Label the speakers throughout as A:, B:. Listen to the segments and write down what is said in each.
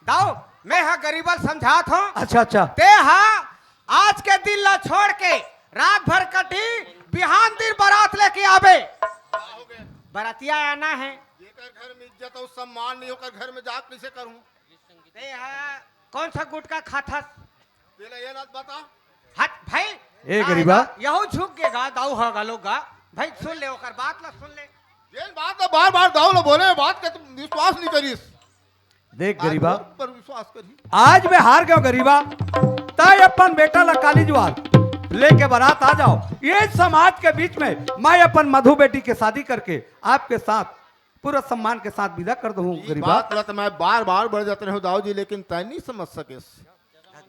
A: दाऊ मैं हा गरीबल समझात हूँ।
B: अच्छा अच्छा
A: ते हा आज के दिन ला छोड़ के रात भर कटी बिहान दिन बारात लेके आवे। बारातिया आना है।
C: घर में इज्जत और सम्मान नहीं होकर घर में जा कैसे करूं?
A: ते हा कौन सा गुटका खाथस?
C: तेरा ये बात बता।
A: हट भाई
B: ए गरीबा
A: यहू झुक गेगा दाऊ हा गलोगा भाई सुन ले ओकर बात ला सुन ले।
C: ये बात तो बार बार दाऊ लो बोले बात के तुम विश्वास नहीं करीस।
B: देख गरीबा
C: पर विश्वास करी।
B: आज मैं हार गया गरीबा तय अपन बेटा ला काली ज्वार लेके बारात आ जाओ। ये समाज के बीच में मैं अपन मधु बेटी के शादी करके आपके साथ पूरा सम्मान के साथ विदा कर दूं। गरीबा
C: बात ला तो मैं बार बार बढ़ जाते रहो दाऊ जी लेकिन तय नहीं समझ सके।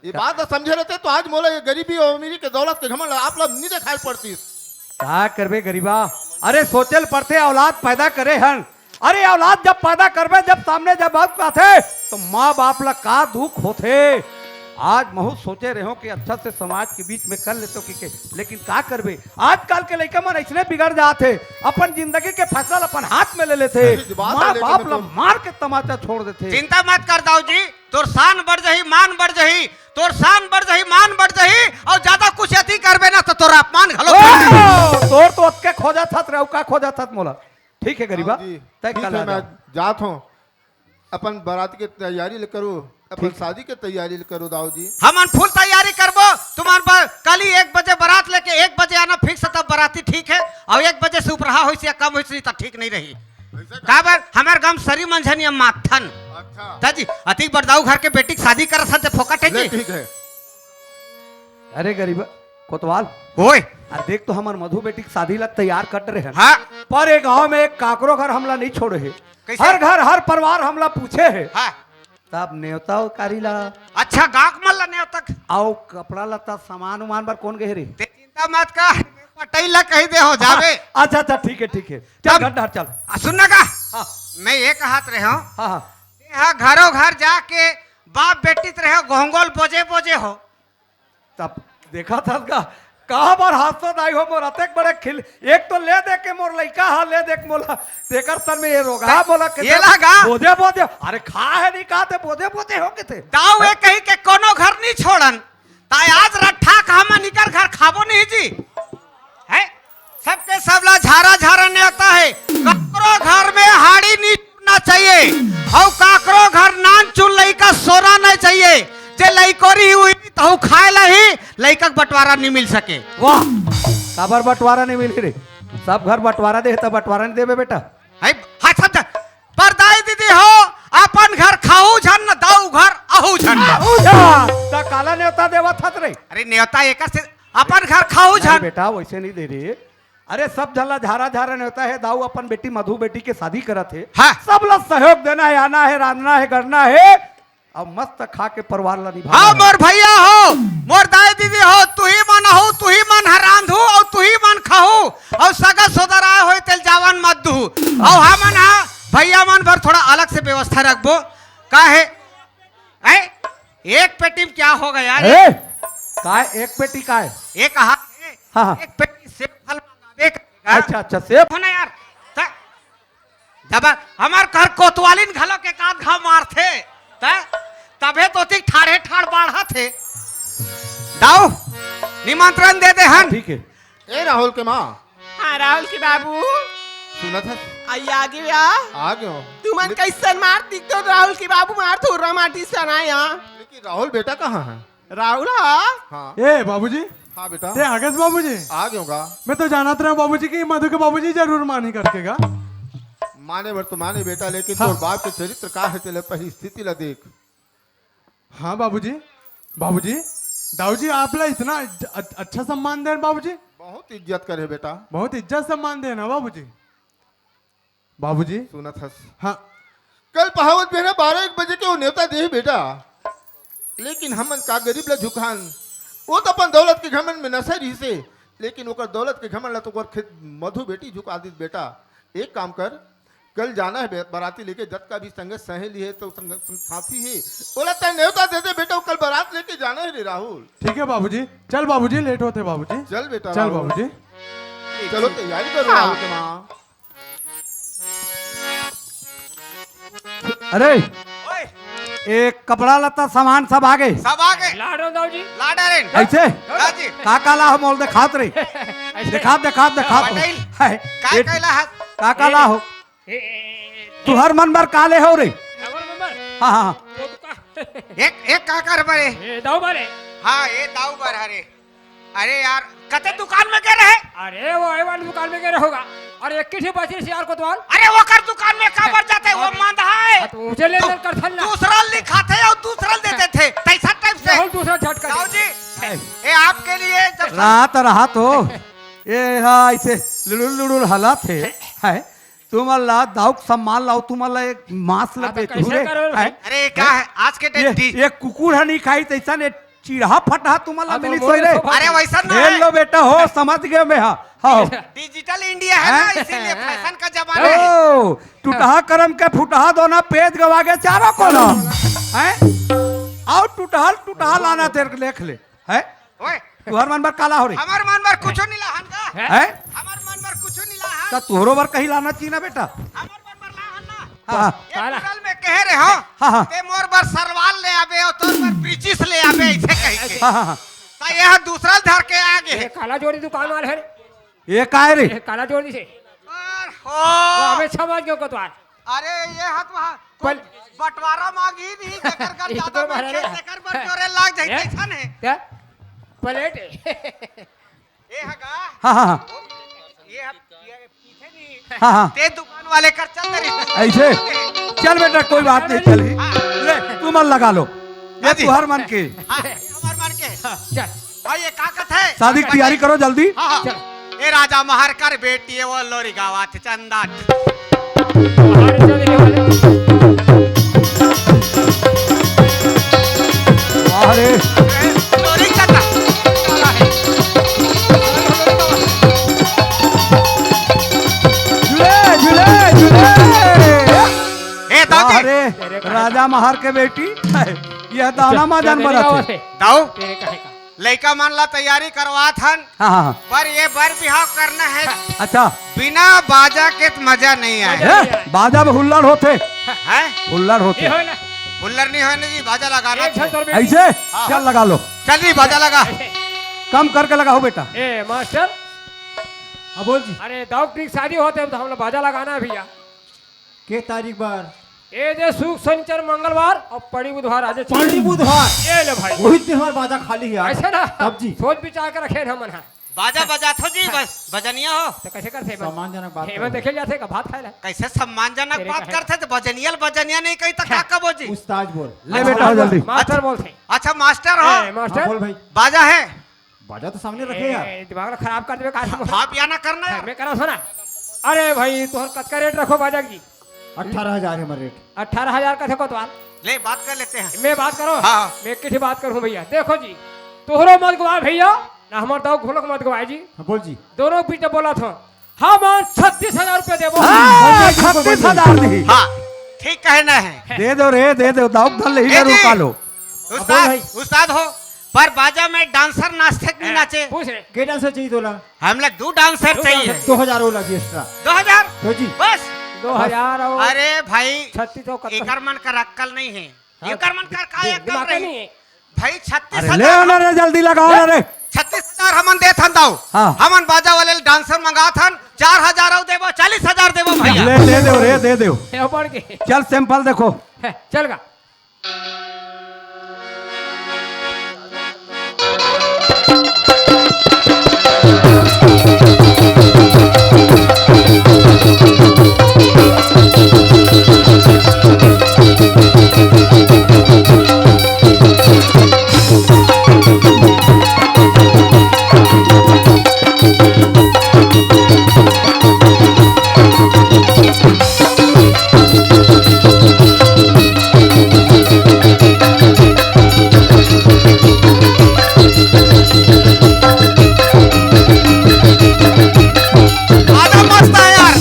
C: ये बात तो समझे रहते तो आज मोला ये गरीबी और अमीरी के दौलत के घमंड आप लोग नहीं दिखाई पड़ती।
B: क्या करबे गरीबा? अरे सोचल पड़ते औलाद पैदा करे हन। अरे औलाद जब पैदा करबे जब सामने जब बात आते तो माँ बाप ला का दुख होते। आज बहुत सोचे रहे हो कि अच्छा से समाज के बीच में कर लेते कि लेकिन का करबे आजकल के लड़का मन ऐसे बिगड़ जाते अपन जिंदगी के फैसला अपन हाथ में ले लेते माँ बाप ला मार के तमाचा छोड़ देते।
A: चिंता मत कर दाऊ जी तोर शान बढ़ जही मान बढ़ जही तोर शान बढ़ जही मान बढ़ जही और ज्यादा कुछ अति करबे ना तो तोरा अपमान घलो
B: तोर तो अक्के खोजा था रे का खोजा था मोला। ठीक है गरीबा तय
C: ठीक
B: कल
C: है,
B: आ
C: मैं
B: जाओ।
C: जात हूँ अपन बारात की तैयारी करो अपन शादी की तैयारी करो दाऊ जी।
A: हमन फुल तैयारी करबो तुम्हार पर कल ही 1 बजे बारात लेके 1 बजे आना फिक्स तब बाराती ठीक है और 1 बजे से ऊपर होइस या कम होइस तो ठीक नहीं रही। काबर हमार गांव सरी मंझनिया माथन
C: अच्छा
A: ताजी अति बड़दाऊ घर के बेटी की शादी करत हन ते फोकट है
C: ले,
A: जी।
C: ठीक है।
B: अरे गरीबा कोतवाल
A: ओए
B: देख तो हमार मधु बेटी की शादी ला तैयार कर रहे हैं
A: हाँ
B: पर एक गांव में एक काकरो घर हमला नहीं छोड़े है।
A: कैसे?
B: हर घर हर परिवार हमला पूछे है
A: हाँ
B: तब न्योता कारीला
A: अच्छा गांव मल ने तक
B: आओ कपड़ा लता सामान उमान पर कौन गए रे?
A: ते चिंता मत कर पटैला कह दे हो जावे।
B: अच्छा अच्छा ठीक है चल घर डाल चल।
A: सुन ना का
B: हाँ
A: मैं ये कहत रहे हूं
B: हाँ हाँ
A: यहाँ घरों घर जाके बाप बेटी रहे घोंगोल बोझे बोझे हो
B: तब देखा था का कहा बार हाथों दाई हो मोर अतेक बड़े खिल एक तो ले दे के मोर लइका हा ले देख मोला देकर सर में ये रोगा बोला के
A: ये लगा
B: बोझे बोझे अरे खा है नहीं कहा थे बोझे बोझे हो के थे
A: दाऊ ये कही के कोनो घर नहीं छोड़न ताई आज रट्ठा कहा निकर घर खाबो नहीं जी है सबके सबला झारा झारा नहीं आता है। काकरो घर में हाड़ी नहीं चुनना चाहिए और काकरो घर नान चुन लइका सोना नहीं चाहिए जे लइकोरी हुई तो खाए लही लइका बंटवारा नहीं मिल सके।
B: वाह काबर बंटवारा नहीं मिली रे? सब घर बंटवारा दे तब बंटवारा नहीं देबे बेटा।
A: है हां समझ परदाई दीदी हो अपन घर खाऊ झन न दाऊ घर आहू झन
B: ता काला न्योता देवा था रे?
A: अरे न्योता एक से अपन घर खाऊ झन
B: बेटा वैसे नहीं दे रही। अरे सब झल्ला झारा झारा न्योता है दाऊ अपन बेटी मधु बेटी के शादी करत है।
A: हाँ।
B: सब लोग सहयोग देना है आना है रांधना है करना है और मस्त खा के परिवार ला निभाना
A: हाँ
B: है।
A: मोर भैया हो मोर दाई दीदी हो तू ही मन हो तू ही मन हरांधू और तू ही मन खाऊ और सगा सोदरा हो तेल जावन मत दू और हमन हा भैया मन भर थोड़ा अलग से व्यवस्था रखबो का है ऐ एक पेटी में क्या होगा यार
B: ए, का एक पेटी का है?
A: एक कहा
B: हाँ, हाँ।
A: एक पेटी सेब फल मंगावे करेगा।
B: अच्छा अच्छा सेब
A: होना यार त जब हमार घर कोतवालिन घलो के काट घाव मारथे तबे तो ठीक ठाड़े ठाड़ बाढ़ा थे दाऊ निमंत्रण दे दे हन।
B: ठीक है
C: ए राहुल के माँ
D: हाँ राहुल के बाबू
C: सुना था
D: आई आ गया
C: आ गयो
D: तू मन कैसन मार दिख तो राहुल के बाबू मार थोड़ा माटी सना यहाँ
C: लेकिन राहुल बेटा कहाँ है?
D: राहुल हाँ
C: हाँ
E: ए बाबूजी
C: हाँ बेटा
E: ते आगे से बाबूजी
C: आ गयो गा
E: मैं तो जानत रहा बाबूजी की मधु के बाबूजी जरूर मानी करकेगा।
C: माने बर तो माने बेटा लेकिन
E: हाँ।
C: तोर बाप के चरित्र का है तेरे पहली स्थिति ला देख।
E: हाँ बाबूजी बाबूजी दाऊजी आपला इतना अच्छा सम्मान दे बाबूजी
C: बहुत इज्जत करे बेटा।
E: बहुत इज्जत सम्मान देना बाबूजी। बाबूजी
C: सुना था
E: हाँ
C: कल पहावत बेना 12-1 बजे के वो न्योता दे बेटा लेकिन हमन का गरीब ला झुकान वो तो अपन दौलत के घमंड में नशा रही से लेकिन ओकर दौलत के घमंड ला तो ओकर मधु बेटी झुका दी बेटा। एक काम कर कल जाना है बाराती लेके जत का भी संगत सहेली है तो साथी है बोला तय न्योता दे दे बेटा कल बारात लेके जाना है रे राहुल।
E: ठीक है बाबूजी चल बाबूजी लेट होते बाबूजी
C: चल बेटा
E: चल
C: राहुल।
E: बाबूजी
C: चलो तैयारी करो राहुल के माँ।
B: अरे एक कपड़ा लत्ता सामान सब आगे
A: सब आ गए
F: लाडो दाऊ जी
A: लाडरेन
B: ऐसे
A: हाँ जी
B: काका ला हो मोल दिखात रे दिखात दिखात दिखात
A: पटेल,
B: है
A: काय कैला हाथ
B: काका ला हो
F: ए
B: तू हर मन भर काले हो रे
F: नंबर नंबर
B: हाँ हाँ
F: वो तो का
A: एक का कर बरे
F: ए दाऊ बारे
A: हाँ ये दाऊ बर हरे अरे यार कते दुकान में गए रहे
F: अरे वो आई वाली दुकान में गए होगा और एक किसी बची से यार को तो
A: अरे वो कर दुकान में का बर जाते वो मांदा है
F: तो मुझे ले कर थल ना
A: दूसरा लिखाते और दूसरा देते थे तैसा टाइप से
F: बहुत दूसरा झटका
A: दाऊ जी ये आपके लिए जब
B: रात रहा तो ये हाँ ऐसे लुड़ुल लुड़ुल हालात थे है तुम अल्लाह दाउक सम्मान लाओ तुम अल्लाह एक मांस
F: हाँ, तो
B: लगे
F: कैसे
B: तुरे
F: करो भाई?
A: अरे क्या है आज के डेट
B: ये कुकुर है नहीं खाई तैसा ने चिढ़ा फटा तुम अल्लाह
F: हाँ, तो
B: मिली
F: बोले
B: सोई रे
F: तो
A: अरे वैसा ना
B: खेल
A: है
B: लो बेटा हो समझ गए मैं हाँ
A: डिजिटल इंडिया है ना
B: हैं?
A: इसीलिए फैशन का जमाना है
B: ओ टूटहा करम के फुटहा दोना पेज गवा के चारों को ना हैं और टूटहा लाना तेरे को लिख ले है
A: ओए
B: तू हर मन पर काला हो रे
A: हमार मन पर कुछ नहीं लाहन का
F: हैं?
B: है
A: हमार मन पर कुछ नहीं लाहन
B: का तोहरो बर कहीं लाना चाहिए ना बेटा
A: हमार मन पर लाहन ना
B: हाँ
A: ये
F: काला।
A: बगल में कह रहे हो
B: हाँ, हाँ।
A: ते मोर बर सरवाल ले आबे और तोर बर ब्रिटिश ले आबे ऐसे कह के
B: हाँ हाँ
A: तो यह दूसरा धर के आगे
F: ये
A: है
F: काला जोड़ी दुकान वाले है
B: ये काय रे
F: ये काला जोड़ी से
A: और
F: वो
A: हो
F: हमें समझ गयो को तो
A: अरे ये हाथ वहाँ
F: पल-
A: बंटवारा मांगी नहीं जेकर कर
F: एक
A: ज्यादा
F: तो बाहर
A: बैठे
F: है।
A: जेकर बर जोरे लाग जाए
F: हैं?
A: कैसा है
F: क्या प्लेट है
A: ये हगा
B: हाँ हाँ
A: ये पीछे नहीं
B: हाँ हाँ
A: ते दुकान वाले कर चल तेरी
B: ऐसे चल बेटा कोई बात नहीं चल ले तू मन लगा लो ये
A: जी।
B: तू हर मन के
A: हाँ, हमार मन के
F: चल
A: भाई ये काकत है
B: शादी की तैयारी करो जल्दी
A: हाँ हाँ
F: चल
A: ये राजा महर कर बेटी है वो लोरी गावात चंदा
F: बाहर चल देने वाले
B: वाह रे
A: लोरी चंदा काला है
B: झूले झूले झूले
A: ए
B: वाह
A: दादी
B: रे राजा महार के बेटी यह दाना माजन बरत है
A: दाऊ
F: तेरे कहे का
A: लड़का मान ला तैयारी करवा थन
B: हाँ हाँ
A: पर ये बर बिहाव करना है
B: अच्छा
A: बिना बाजा के तो मजा नहीं आए
B: है बाजा में हुल्लड़ होते
A: हैं
B: हुल्लड़
F: ये
B: होते
F: हो ना
A: हुल्लड़ नहीं होने जी बाजा लगाना
F: एक छत
A: था।
F: और बैठ
B: ऐसे चल लगा लो
A: चल जी बाजा लगा
F: ऐसे।
B: कम करके लगाओ बेटा
F: ए मास्टर
E: हाँ बोल जी
F: अरे दाऊ की शादी होते हैं तो हम लोग बाजा लगाना है भैया
E: के तारीख बार
F: ये जे सुख शनिचर मंगलवार और पड़ी बुधवार आज
E: पड़ी बुधवार
F: ये ले भाई
E: वही दिन हमारा बाजा खाली है
F: ऐसे ना
E: तब जी
F: सोच विचार कर रखे हम है
A: बाजा बजा थो जी बस बजनिया हो
F: तो कैसे करते
E: सम्मानजनक बात
F: हेमंत देखे जाते का भात खाए ला
A: कैसे सम्मानजनक
F: तेरे
A: बात
F: का है।
A: करते तो बजनिया नहीं कही तो क्या कबो जी
E: उस्ताद बोल
B: ले बेटा जल्दी
F: मास्टर बोलते
A: अच्छा मास्टर हो
F: ए
E: हाँ,
F: मास्टर
E: बोल भाई
A: बाजा है
E: बाजा तो सामने रखे यार
F: ए, दिमाग ना खराब कर देवे का
A: हाँ पिया ना करना है।
F: मैं करा सुना अरे भाई तोहर कतका रेट रखो बाजा की
E: 18,000 है हमारा रेट
F: 18,000 का देखो तो
A: ले बात कर लेते हैं
F: मैं बात करो
A: हाँ।
F: मैं किसी बात करूँ भैया देखो जी तोहरो मत गवा भैया ना हमारे दाऊ घोलक मत गवाए जी
E: हाँ बोल जी
F: दोनों बीच में बोला था हम 36,000 रुपये देवो
B: हाँ, 36,000 दी
A: हाँ ठीक कहना है
B: दे दो रे दे दो दाऊद धन ले ही
A: ए जी।
B: रुका लो
A: उस्ताद
E: भाई।
A: उस्ताद हो पर बाजा में डांसर नाचते नहीं नाचे
F: पूछ रहे
E: के डांसर चाहिए तोला
A: हम लोग 2 डांसर चाहिए
E: 2,000 वो लगी एक्स्ट्रा
A: 2000
E: तो जी
A: बस
F: 2,000 और
A: अरे भाई
F: 36
A: एकर मन कर अक्कल नहीं है एकर मन कर का अक्कल
F: दिमाग
A: रही
F: नहीं है
A: भाई
B: अरे ले आना रे जल्दी लगाओ ना रे
A: 36,000 हमन दे थन दाऊ
B: हाँ।
A: हमन बाजा वाले डांसर मंगा थन 4,000 और देबो 40,000 देबो भैया
B: ले दे दो रे दे दो
F: ये बढ़ के
B: चल सैंपल देखो
F: चल गा
A: आजा मस्त है यार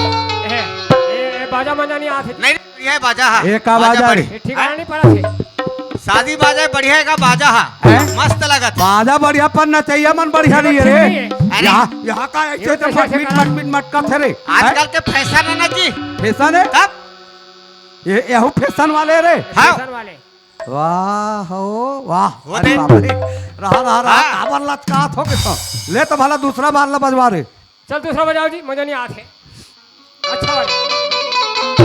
F: ए बाजा मजा नहीं आते
A: नहीं ये बाजा हाँ
B: एक का बाजा रे।
A: बड़ी।
F: ये ठिकाना नहीं पड़ा थे
A: शादी बाजा बढ़िया का बाजा हा
B: हैं?
A: मस्त लगत
B: बाजा बढ़िया पर न चाहिए मन बढ़िया नहीं है रे
A: अरे।
B: यहाँ का ऐसे
F: ये
B: तो
F: कैसे
B: मट मटका थे रे
A: आजकल के फैशन है ना जी
B: फैशन है
A: तब
B: ये यहू फैशन वाले रे
A: हाँ
F: फैशन वाले
B: वाह हो वाह
A: वो
B: अरे
A: दे।
B: बाप रे रहा
A: हाँ।
B: काबर लचकात हो के तो ले तो भला दूसरा बार ला बजवा रे
F: चल दूसरा बजाओ जी मजा नहीं आते अच्छा वाला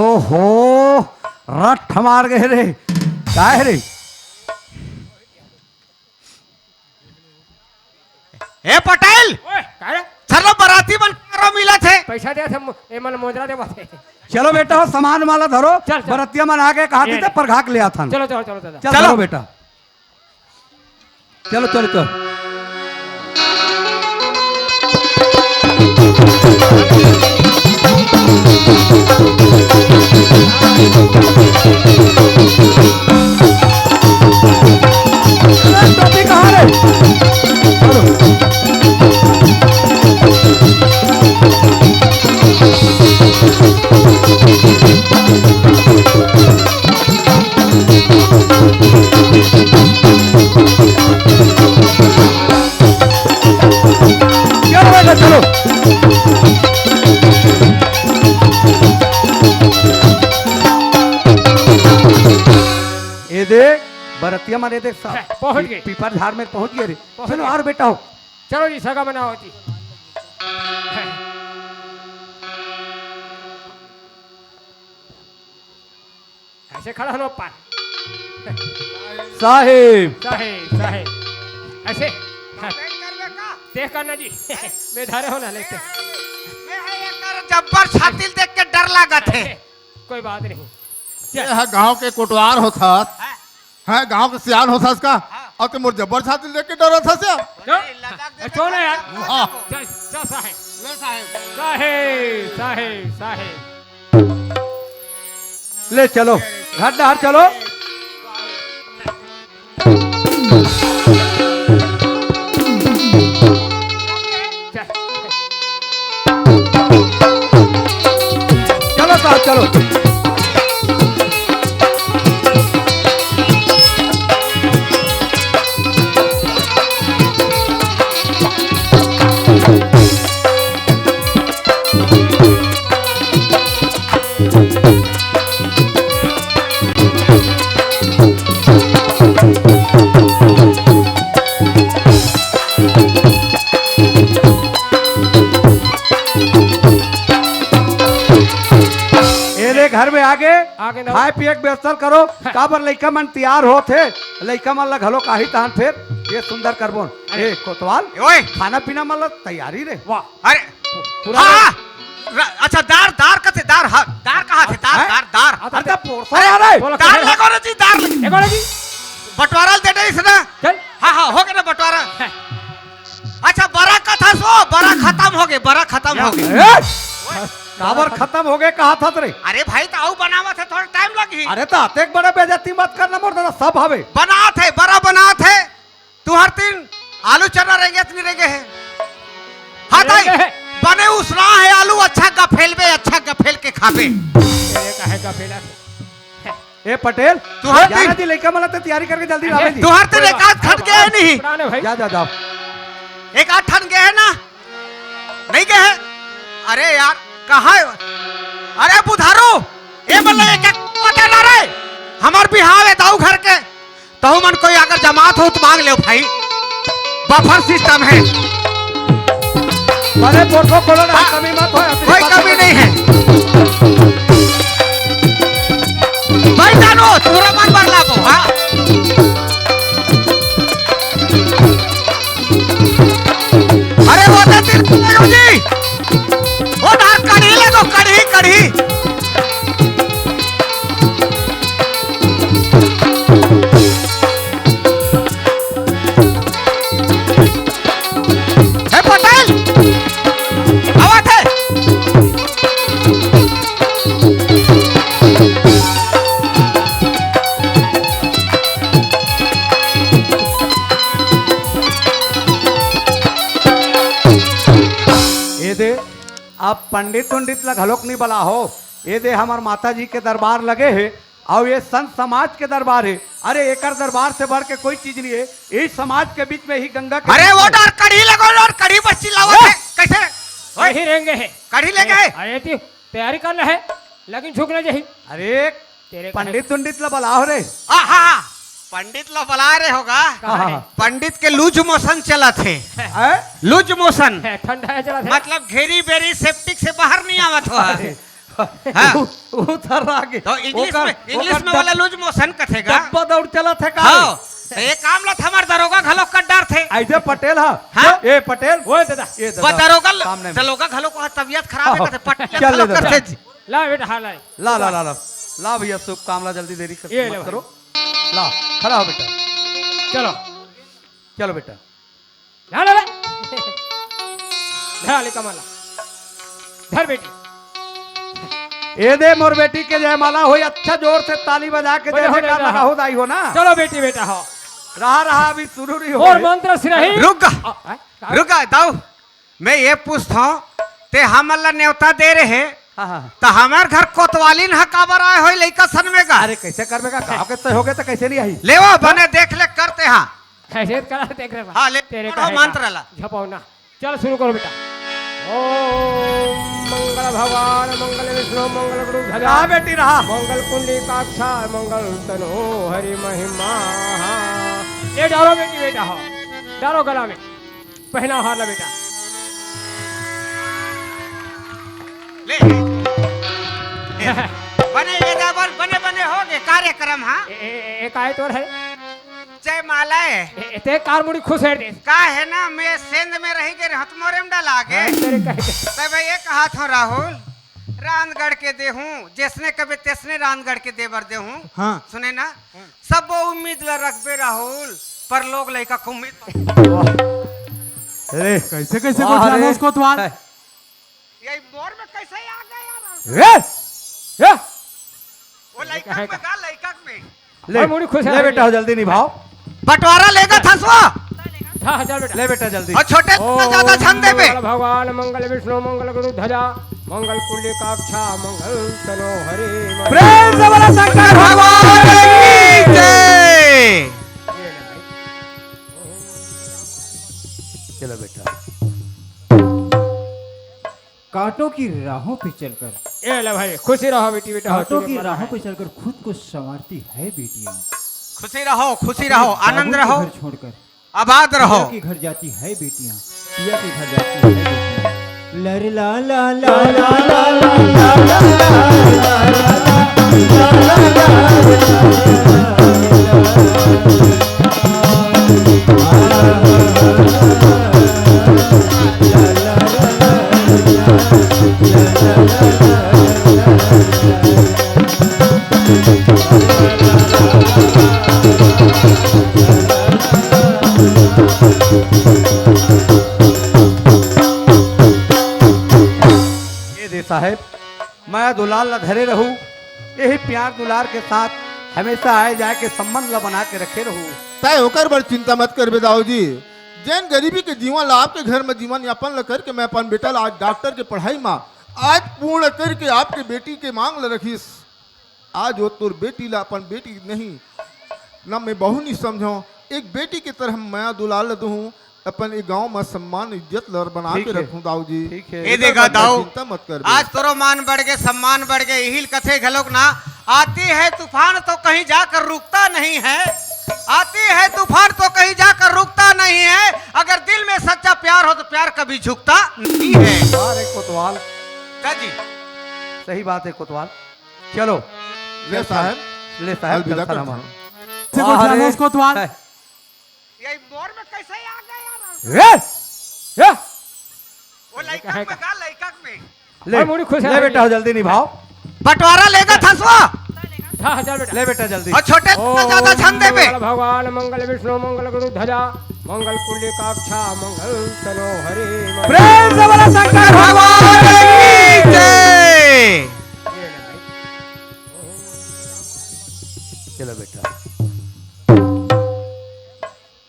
B: ओहो रट्ठ मार गए रे क्या है रे
A: ए पटेल
F: ओए का रे
A: चलो बराती बन करो मिला थे
F: पैसा दे थे ए मन मोजरा दे बाते
B: चलो बेटा हो सामान वाला धरो
F: चल, चल।
B: बरतिया मन आगे कहा
F: ये
B: थे
F: ले।
B: पर घाक लिया था
F: चलो चलो चलो दादा
B: चल
A: चलो।
B: धरो बेटा चलो चलो चलो अरे टोपी कहाँ रे चलो चलो बेटा चलो ये देख बरतिया मारे देख साहब
F: पहुंच गए।
B: पीपर झाड़ में पहुंच गए रे
F: पहुंच
B: चलो
F: गए।
B: और बेटा हो
F: चलो जी सगा बनाओ होती ऐसे खड़ा हो पार
B: साहेब
F: साहेब साहेब ऐसे हाँ, देख करना जी मैं धारे हो ना लेते
A: जब्बर छातिल देख के डर लागत है
F: कोई बात नहीं
C: ये है गांव के कोटवार होता है गांव के सियान होता का और तुम मोर जबर छाती देख के डरा था से
F: छोड़ यार
C: हाँ।
F: चल चल साहेब साहेब साहेब साहेब
B: ले चलो घर डहर चलो
F: चल
B: चलो साहब चलो ये ले घर में आगे
F: आगे ना
B: खाए पिए के व्यवस्था करो काबर लइका मन तैयार हो थे लइका मन ला घलो काही तहन फिर ये सुंदर करबोन ए कोतवाल
A: ओए
B: खाना पीना मन ला तैयारी रे
F: वाह
A: अरे
F: पूरा
A: हाँ अच्छा दार दार कथे दार हाँ दार कहाँ थे दार
B: हैं?
A: दार दार
B: अरे तो पोरसा आ रे
F: बोलो
A: दार लगो रे जी दार लग-
F: देखो जी
A: बंटवारा दे दे इसने
F: चल
A: हाँ हाँ हो गया ना बंटवारा अच्छा बड़ा कथा सो बड़ा खत्म हो गए बड़ा खत्म हो गए
B: ए, काबर खत्म हो गए कहा था रे
A: अरे भाई तो आऊ बनावा थे थोड़ा टाइम लगी
B: अरे तो अतेक बड़े बेइज्जती मत करना मोर दादा सब हवे
A: बना थे बड़ा बना थे तू हर दिन आलू चना रहेंगे इतनी रहेंगे है हाँ ताई
F: रहेंगे है।
A: बने उसना है आलू अच्छा गफेल में अच्छा गफेल के खाबे
F: तेरे का है का फेला
B: ए पटेल
A: तू हर
B: जाना
A: दिन-
B: दी लइका मन ला तैयारी करके जल्दी आवे जी
A: तू हर दिन एक आध खट गए नहीं
F: पुराने भाई
B: जा जा जाओ
A: एक आध ठन गए है ना नहीं गए हैं अरे यार कहाँ है? अरे बुधारो ए बल्ले एक एक पता ना रे हमार बिहाव है ताऊ घर के ताऊ मन कोई अगर जमात हो तो मांग ले भाई बफर सिस्टम है
B: अरे पोरको खोलो ना
A: हाँ।
B: कमी मत हो
A: कोई कमी नहीं है भाई जानो पूरा मन भर लाबो हाँ अरे वो तो तिरकुट जी वो ना कढ़ी ले दो कढ़ी कढ़ी
B: अब पंडित उंडित लग हलोक नहीं बला हो, ये दे हमार माता जी के दरबार लगे है और ये संत समाज के दरबार है। अरे एकर दरबार से बढ़ के कोई चीज नहीं है, इस समाज के बीच में ही गंगा के
A: अरे वो डर कढ़ी लगो और कढ़ी पर चिल्लावत है कैसे ओए,
F: वही रहेंगे है
A: कढ़ी ले गए
F: अरे ती तैयारी करना है लेकिन झुकना चाहिए
B: अरे
F: तेरे
B: पंडित उंडित ला बलाओ रे।
A: हाँ पंडित लो बुला रहे होगा।
F: कहाँ है?
A: पंडित के लूज मोशन चला थे,
B: हैं?
A: लूज मोशन
F: है, ठंडा है चला था।
A: मतलब घेरी बेरी सेप्टिक से बाहर नहीं आवत हो। हाँ।
B: उधर आगे
A: तो इंग्लिश में वाला लूज मोशन कथेगा।
B: डब्बा दौड़ चला थे का
A: हाँ तो ये काम ला हमार दरोगा घलो का डर थे।
B: ऐसे पटेल हा
A: हाँ?
B: ए पटेल
F: वो दादा
B: ये
A: वो दरोगा
B: सामने में।
A: दरोगा घलो को तबीयत खराब है कथे पट
B: चल ले दादा।
A: करते जी।
F: ला बेटा हाँ ला
B: ला ला ला ला ला भैया शुभ काम ला जल्दी देरी
F: ये
B: मत
F: ले
B: करो। ला खड़ा हो बेटा,
F: चलो
B: चलो बेटा।
F: ला ला ला ले कमला धर बेटी
B: ए दे मोर बेटी के जयमाला होई, अच्छा जोर से ताली बजा के
F: बोले,
B: जैसे
F: होने
B: का
F: रहा।
B: लगा हो दाई हो ना।
F: चलो बेटी बेटा हो
B: रहा अभी शुरू नहीं हो
F: और मंत्र से रही
A: रुक रुक दाऊ मैं ये पूछता हूँ ते हम अल्लाह न्योता दे रहे हैं
B: हाँ हाँ।
A: तो हमार घर कोतवाली न काबर आए हो लइका सन में का
B: अरे कैसे करबे का गाँव के तय हो गए तो कैसे नहीं आई।
A: ले वो बने देख ले करते हाँ
F: ऐसे करा देख रहे
A: हाँ, ले,
F: तेरे
A: पढ़ो मंत्र ला।
F: झपाओ ना चल शुरू करो बेटा ओम मंगल भगवान मंगल विष्णु मंगल गुरु ध्वजा
B: रहा बेटी रहा।
F: मंगल कुंडी काक्षा मंगल तनो हरि महिमा ये डालो बेटी बेटा हो डालो गला में पहना हार ला बेटा
A: ले बने ये जाबर बने बने हो गए कार्यक्रम हाँ
F: एक आयत और है
A: जय माला है
F: ते कार मुड़ी खुश है दे
A: का है ना मैं सेंध में रही के हथमोरे में डाला के
F: तेरे कहे
A: तब ये कहा था राहुल रानगढ़ के दे हूँ जिसने कभी तेसने रानगढ़ के देवर दे हूँ
C: हाँ
A: सुने ना सब वो उम्मीद ला रखबे राहुल पर लोग लड़का को उम्मीद
B: अरे
E: कैसे कैसे गोठिया उसको तो
A: यही बोर में कैसे आ गया यार
B: ए
A: वो लड़का में गा लड़का में
B: ले
F: मुड़ी खुश है
B: ले बेटा हो जल्दी निभाओ।
A: बंटवारा लेगा थसवा
F: हाँ चल बेटा
B: ले बेटा जल्दी।
A: और छोटे ज्यादा छंद दे बे
F: मंगल भगवान मंगल विष्णु मंगल गुरु ध्वजा मंगल कुंडी काक्षा मंगल तनो हरि महिमा।
B: प्रेम से बोला शंकर
A: भगवान की जय।
F: ये ले भाई।
B: चलो बेटा।
G: कांटों की राहों पे चलकर
F: ये ले भाई खुशी रहो बेटी बेटा हो
G: कांटों
F: तुझे
G: की
F: मना
G: राहों
F: है।
G: पे चलकर खुद को संवारती है बेटियां।
A: खुशी रहो आनंद
G: बाबू के
A: रहो
G: घर छोड़कर
A: आबाद रहो
G: पिया के घर जाती है बेटियां, पिया के घर जाती है बेटियां। लर ला ला ला ला ला ला ला
B: ये दे साहेब मैं दुलाल ला धरे रहूं, यही प्यार दुलार के साथ हमेशा आए जाए के संबंध ला बना के रखे रहूं।
C: तय होकर बड़ चिंता मत कर बेदाऊ जी। जैन गरीबी के जीवन ला आपके घर में जीवन यापन ला करके मैं अपन बेटा ला आज डॉक्टर के पढ़ाई में आज पूर्ण करके आपके बेटी के मांग ला रखीस। आज वो तोर बेटी ला अपन बेटी नहीं ना मैं बहु नहीं समझो, एक बेटी की तरह मैं दुलाल दूं अपन एक गांव में सम्मान इज्जत लर बना
B: ठीक
C: के
B: है।
C: रखूं दाऊ जी।
B: ठीक है।
A: ये देखा दाऊ
C: चिंता मत कर
A: आज तोरो मान बढ़ गए सम्मान बढ़ गए यही कथे घलोक ना आती है तूफान तो कहीं जाकर रुकता नहीं है, आती है तूफान तो कहीं जाकर रुकता नहीं है, अगर दिल में सच्चा प्यार हो तो प्यार कभी झुकता नहीं है।
B: अरे कोतवाल
A: क्या जी
B: सही बात है कोतवाल। चलो
C: ले साहब
B: ले साहब
C: अलविदा
B: चलता
C: करता
B: रहो।
C: हूं।
E: से गोठिया उसको तो
A: यही बोर में कैसे आ गया यार वो लड़का में गा लड़का में
B: ले
F: और मुड़ी खुश है
B: ले बेटा हो जल्दी निभाओ।
A: बंटवारा लेगा थसवा
F: हाँ चल बेटा
B: ले बेटा जल्दी।
A: और छोटे ज्यादा छंद दे बे
F: मंगल भगवान मंगल विष्णु मंगल गुरु ध्वजा मंगल कुंडी काक्षा मंगल तनो हरि महिमा।
B: प्रेम से बोला शंकर
A: भगवान की जय।
F: ये ले भाई।
B: चलो बेटा।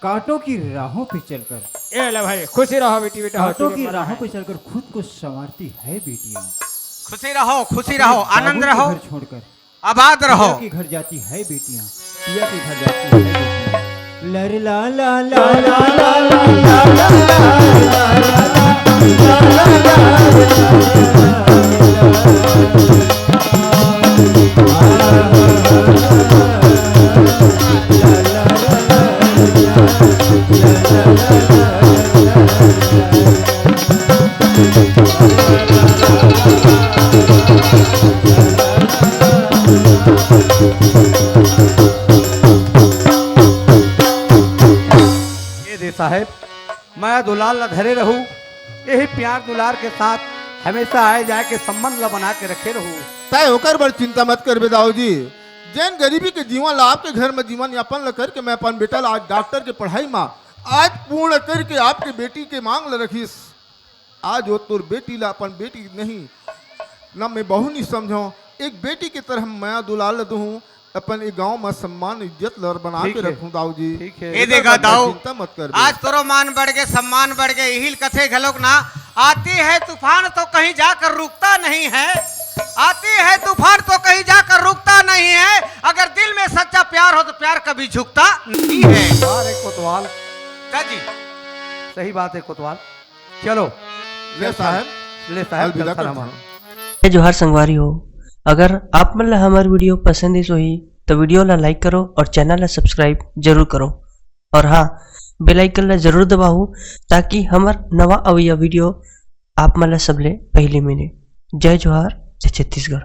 G: कांटों की राहों पे चलकर
F: ये ले भाई खुशी रहो बेटी बेटा हो
G: कांटों की
F: तुझे
G: राहों को चलकर खुद को संवारती है बेटियां।
A: खुशी रहो आनंद
G: बाबू के
A: रहो
G: घर छोड़कर
A: आबाद रहो।
G: पिया के घर जाती है बेटियां, पिया के घर जाती है बेटियां। लर ला ला ला ला ला ला ला
B: ये दे साहेब, मैं दुलाल ला धरे रहूं, यही प्यार दुलार के साथ हमेशा आए जाए के संबंध ला बना के रखे रहूं।
C: तय होकर बड़ चिंता मत कर दाऊ जी। जैन गरीबी के जीवन ला आपके घर में जीवन यापन ला करके मैं अपन बेटा ला आज डॉक्टर के पढ़ाई में आज पूर्ण करके आपके बेटी के मांग ला रखीस। आज वो तोर बेटी ला अपन बेटी नहीं ना मैं बहु नहीं समझो, एक बेटी की तरह मैं दुलाल दूं, अपन एक गांव में सम्मान इज्जत लर बना
B: ठीक
C: के
B: है।
C: रखूं दाऊ जी।
B: ठीक है।
A: ये देखा दाऊ,
C: चिंता मत कर
A: आज तोरो मान बढ़ गए, सम्मान बढ़ गए, हिल कथे घलोक ना। आती है तूफान तो कहीं जाकर रुकता नहीं है, आती है तूफान तो कहीं जाकर रुकता नहीं है। अगर दिल में सच्चा प्यार हो तो प्यार कभी झुकता नहीं है।
B: अरे कोतवाल,
A: क्या जी?
B: सही बात है कोतवाल। चलो
C: ले साहब,
B: ले साहब
C: अलविदा
B: चलता
C: करता
B: रहा।
C: हूं।
H: जोहार संगवारी हो, अगर आप मन ला हमार वीडियो पसंद ही सोही तो वीडियो ला लाइक करो और चैनल ला सब्सक्राइब जरूर करो। और हाँ, बेल आइकन ला जरूर दबाओ ताकि हमार नवा अवैया वीडियो आप मन ला सबले पहले मिले। जय जोहार, जय छत्तीसगढ़।